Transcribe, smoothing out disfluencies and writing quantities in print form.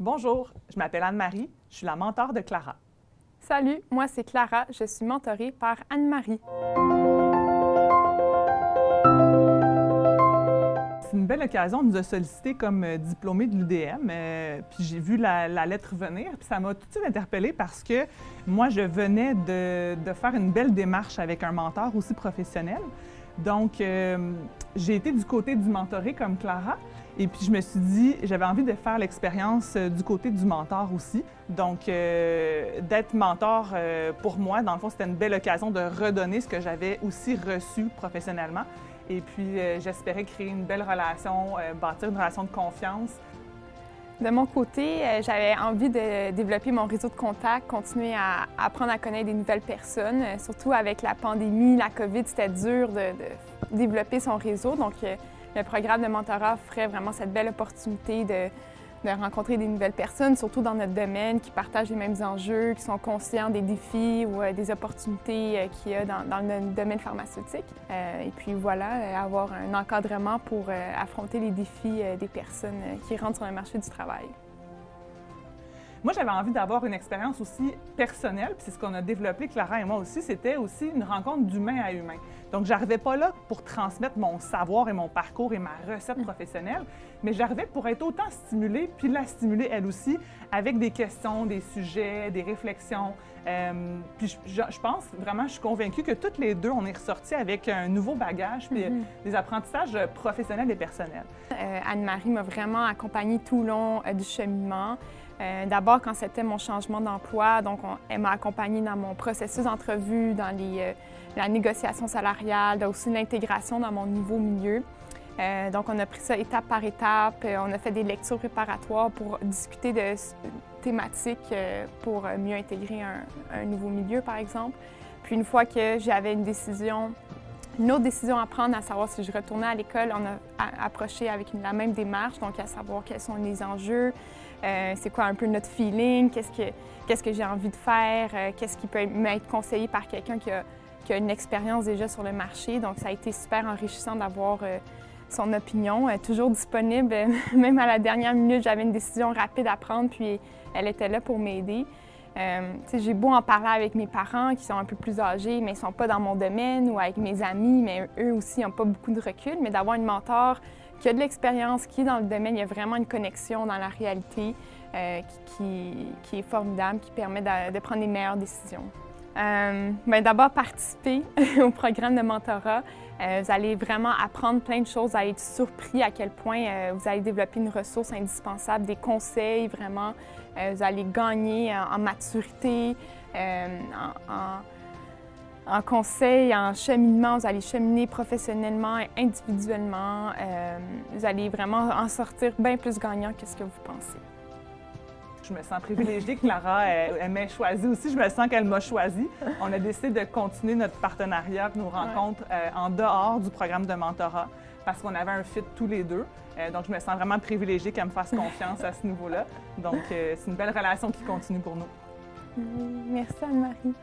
Bonjour, je m'appelle Anne-Marie, je suis la mentor de Clara. Salut, moi c'est Clara, je suis mentorée par Anne-Marie. C'est une belle occasion, on nous a sollicité comme diplômés de l'UDM, puis j'ai vu la lettre venir, puis ça m'a tout de suite interpellée parce que moi, je venais de faire une belle démarche avec un mentor aussi professionnel. Donc, j'ai été du côté du mentoré comme Clara, et puis je me suis dit, j'avais envie de faire l'expérience du côté du mentor aussi. Donc, d'être mentor, pour moi, dans le fond, c'était une belle occasion de redonner ce que j'avais aussi reçu professionnellement. Et puis, j'espérais créer une belle relation, bâtir une relation de confiance. De mon côté, j'avais envie de développer mon réseau de contacts, continuer à apprendre à connaître des nouvelles personnes. Surtout avec la pandémie, la COVID, c'était dur de développer son réseau. Donc, le programme de mentorat offrait vraiment cette belle opportunité de rencontrer des nouvelles personnes, surtout dans notre domaine, qui partagent les mêmes enjeux, qui sont conscients des défis ou des opportunités qu'il y a dans le domaine pharmaceutique. Et puis voilà, avoir un encadrement pour affronter les défis des personnes qui rentrent sur le marché du travail. Moi, j'avais envie d'avoir une expérience aussi personnelle, puis c'est ce qu'on a développé, Clara et moi aussi, c'était aussi une rencontre d'humain à humain. Donc, j'arrivais pas là pour transmettre mon savoir et mon parcours et ma recette professionnelle, mais j'arrivais pour être autant stimulée, puis la stimuler elle aussi, avec des questions, des sujets, des réflexions. Puis je pense vraiment, je suis convaincue que toutes les deux, on est ressortis avec un nouveau bagage, puis des apprentissages professionnels et personnels. Anne-Marie m'a vraiment accompagnée tout le long du cheminement. D'abord, quand c'était mon changement d'emploi, donc elle m'a accompagnée dans mon processus d'entrevue, dans la négociation salariale, aussi l'intégration dans mon nouveau milieu. Donc, on a pris ça étape par étape. On a fait des lectures préparatoires pour discuter de thématiques pour mieux intégrer un nouveau milieu, par exemple. Puis, une fois que j'avais une autre décision à prendre, à savoir si je retournais à l'école, on a approché avec la même démarche, donc à savoir quels sont les enjeux, c'est quoi un peu notre feeling, qu'est-ce que j'ai envie de faire, qu'est-ce qui peut m'être conseillé par quelqu'un qui a une expérience déjà sur le marché. Donc, ça a été super enrichissant d'avoir son opinion, toujours disponible. Même à la dernière minute, j'avais une décision rapide à prendre, puis elle était là pour m'aider. J'ai beau en parler avec mes parents qui sont un peu plus âgés, mais ils ne sont pas dans mon domaine, ou avec mes amis, mais eux aussi n'ont pas beaucoup de recul. Mais d'avoir une mentor qui a de l'expérience, qui est dans le domaine, il y a vraiment une connexion dans la réalité qui est formidable, qui permet de prendre les meilleures décisions. D'abord, participer au programme de mentorat. Vous allez vraiment apprendre plein de choses, vous allez être surpris à quel point vous allez développer une ressource indispensable, des conseils vraiment. Vous allez gagner en maturité, en conseils, en cheminement. Vous allez cheminer professionnellement et individuellement. Vous allez vraiment en sortir bien plus gagnant que ce que vous pensez. Je me sens privilégiée. Clara, elle m'a choisie aussi. Je me sens qu'elle m'a choisie. On a décidé de continuer notre partenariat, nos rencontres en dehors du programme de mentorat parce qu'on avait un fit tous les deux. Donc, je me sens vraiment privilégiée qu'elle me fasse confiance à ce niveau-là. Donc, c'est une belle relation qui continue pour nous. Merci Anne-Marie.